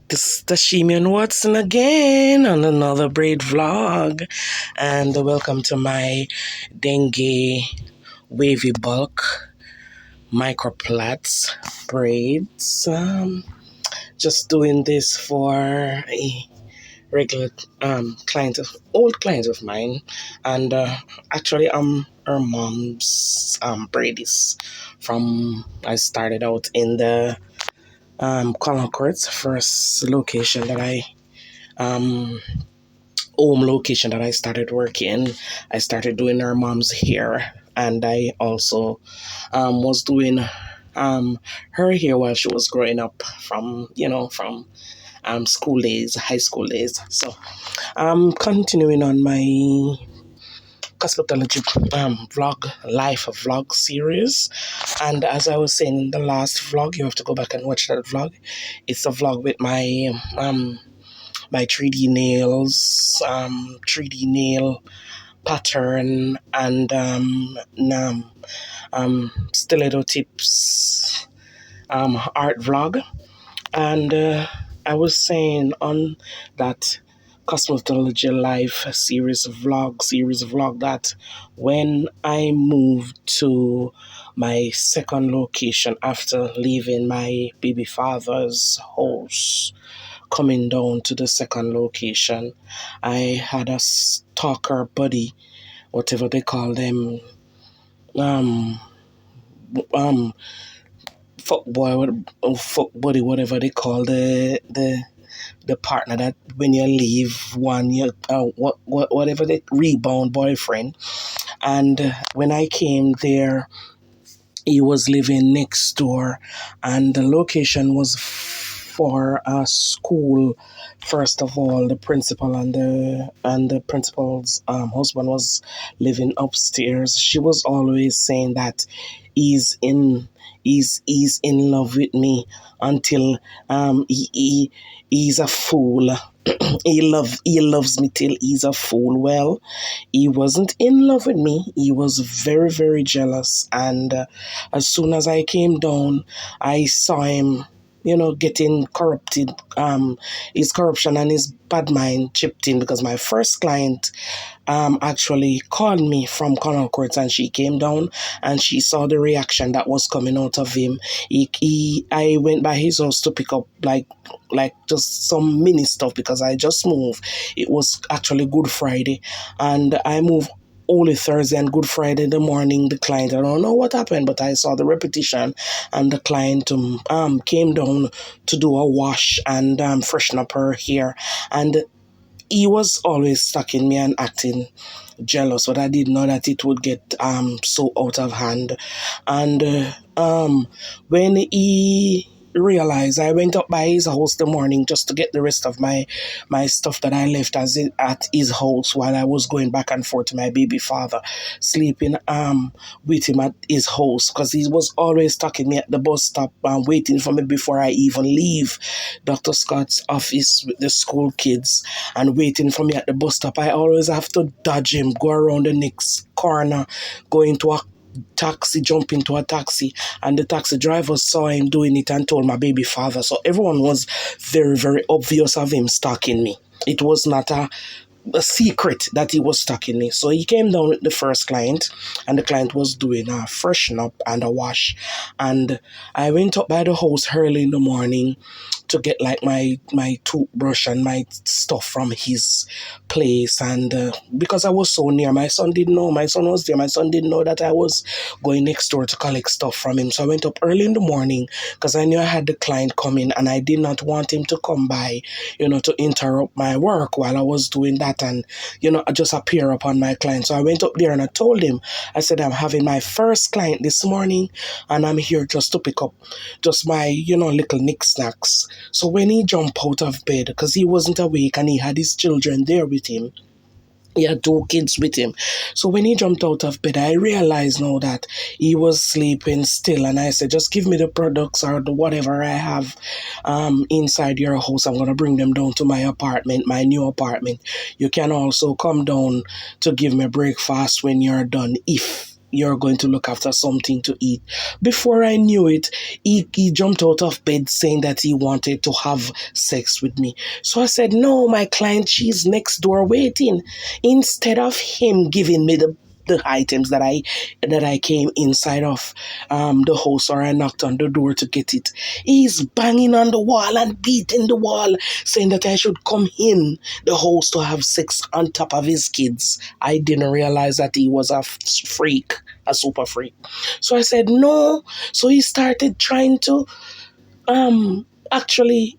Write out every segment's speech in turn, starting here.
This is Tashimian Watson again on another braid vlog, and welcome to my dengue wavy bulk micro plaits braids. Just doing this for a regular old client of mine, and actually her mom's braidies. From I started out in the Concords, first location that I um home location that I started working. I started doing her mom's hair, and I also was doing her hair while she was growing up from school days, high school days. So I'm continuing on my cosmetology life vlog series, and as I was saying in the last vlog, you have to go back and watch that vlog. It's a vlog with my 3D nails, 3D nail pattern, and stiletto tips art vlog. And I was saying on that cosmetology life series vlog that when I moved to my second location after leaving my baby father's house, coming down to the second location, I had a stalker buddy, whatever they call them, um, um, fuck boy, fuck buddy, whatever they call the partner that when you leave one, you whatever the rebound boyfriend. And when I came there, he was living next door, and the location was for a school. First of all, the principal and the principal's husband was living upstairs. She was always saying that he's in he's in love with me until he's a fool. He loves me till he's a fool. Well, he wasn't in love with me. He was very, very jealous. And as soon as I came down, I saw him, getting corrupted. His corruption and his bad mind chipped in, because my first client actually called me from Connaught Court, and she came down and she saw the reaction that was coming out of him. I went by his house to pick up like just some mini stuff, because I just moved. It was actually Good Friday, and I moved Holy Thursday and Good Friday in the morning. The client, I don't know what happened, but I saw the repetition, and the client came down to do a wash and freshen up her hair, and he was always stalking me and acting jealous, but I didn't know that it would get so out of hand. And when he realized, I went up by his house the morning just to get the rest of my stuff that I left at his house while I was going back and forth to my baby father, sleeping with him at his house, because he was always stalking me at the bus stop, waiting for me before I even leave Dr. Scott's office with the school kids, and waiting for me at the bus stop. I always have to dodge him, go around the next corner, go into a taxi, jump into a taxi, and the taxi driver saw him doing it and told my baby father. So everyone was very, very obvious of him stalking me. It was not a secret that he was stalking me. So he came down with the first client, and the client was doing a freshen up and a wash. And I went up by the house early in the morning to get like my toothbrush and my stuff from his place. And because I was so near, my son didn't know. My son was there. My son didn't know that I was going next door to collect stuff from him. So I went up early in the morning, because I knew I had the client coming, and I did not want him to come by, to interrupt my work while I was doing that, and just appear upon my client. So I went up there and I told him, I said, I'm having my first client this morning, and I'm here just to pick up just my little knickknacks. So when he jumped out of bed, because he wasn't awake and he had his children there with him, he had two kids with him. So when he jumped out of bed, I realized now that he was sleeping still. And I said, just give me the products or the whatever I have inside your house. I'm going to bring them down to my apartment, my new apartment. You can also come down to give me breakfast when you're done, if you're going to look after something to eat. Before I knew it, he jumped out of bed saying that he wanted to have sex with me. So I said, no, my client, she's next door waiting. Instead of him giving me the items that I came inside of the house, or I knocked on the door to get it, he's banging on the wall and beating the wall, saying that I should come in the house to have sex on top of his kids. I didn't realize that he was a freak, a super freak. So I said no. So he started trying to actually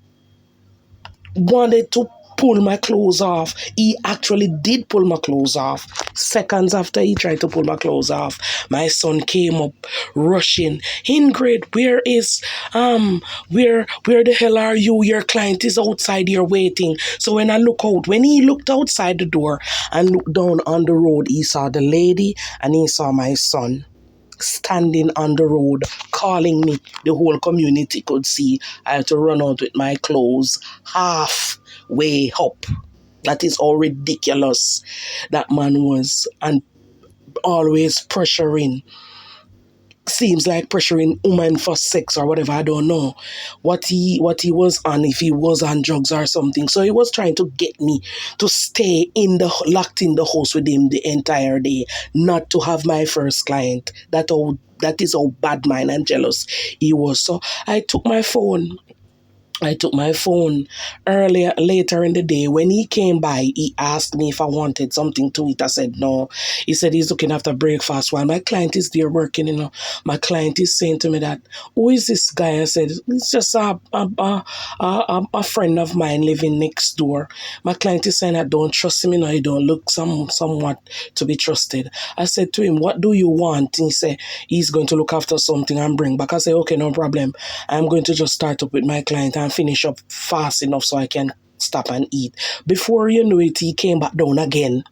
wanted to pull my clothes off. He actually did pull my clothes off. Seconds after he tried to pull my clothes off, my son came up rushing. Ingrid, where the hell are you? Your client is outside here waiting. So when I look out, when he looked outside the door and looked down on the road, he saw the lady and he saw my son standing on the road calling me. The whole community could see. I had to run out with my clothes halfway up. That is how ridiculous that man was, and always pressuring. Seems like pressuring women for sex or whatever. I don't know what he was on, if he was on drugs or something. So he was trying to get me to stay locked in the house with him the entire day, not to have my first client. That is how bad mind and jealous he was. So I took my phone later in the day. When he came by, he asked me if I wanted something to eat. I said no. He said he's looking after breakfast while my client is there working. My client is saying to me that, who is this guy? I said, it's just a friend of mine living next door. My client is saying I don't trust him. He don't look somewhat to be trusted. I said to him, what do you want? He said he's going to look after something and bring back. I said, okay, no problem. I'm going to just start up with my client and finish up fast enough so I can stop and eat. Before you know it, he came back down again,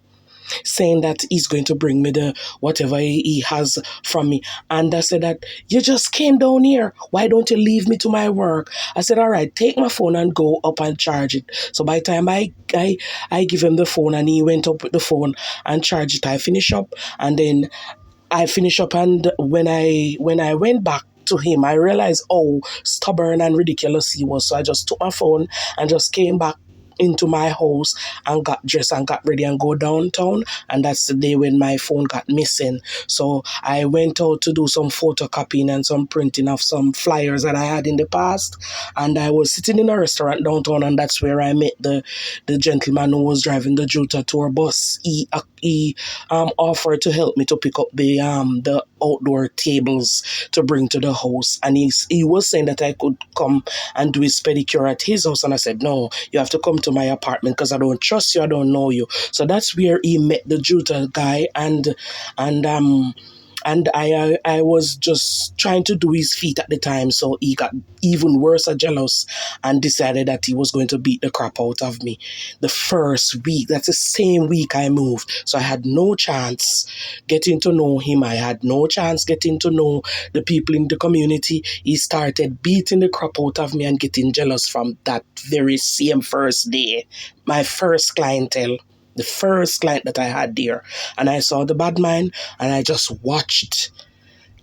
saying that he's going to bring me the whatever he has from me. And I said that, you just came down here. Why don't you leave me to my work? I said, all right, take my phone and go up and charge it. So by the time I give him the phone and he went up with the phone and charged it, I finish up, and then I finish up, and when I went back to him, I realized how stubborn and ridiculous he was. So I just took my phone and just came back into my house and got dressed and got ready and go downtown. And that's the day when my phone got missing. So I went out to do some photocopying and some printing of some flyers that I had in the past. And I was sitting in a restaurant downtown, and that's where I met the gentleman who was driving the Juta tour bus. He offered to help me to pick up the outdoor tables to bring to the house, and he was saying that I could come and do his pedicure at his house, and I said no, you have to come to my apartment because I don't trust you, I don't know you. So that's where he met the Juta guy, and I was just trying to do his feet at the time, so he got even worse and jealous and decided that he was going to beat the crap out of me. The first week, that's the same week I moved, so I had no chance getting to know him. I had no chance getting to know the people in the community. He started beating the crap out of me and getting jealous from that very same first day. My first clientele. The first client that I had there. And I saw the bad mind, and I just watched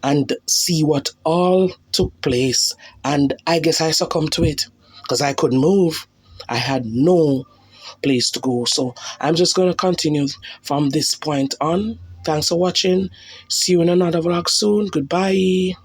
and see what all took place. And I guess I succumbed to it because I couldn't move. I had no place to go. So I'm just going to continue from this point on. Thanks for watching. See you in another vlog soon. Goodbye.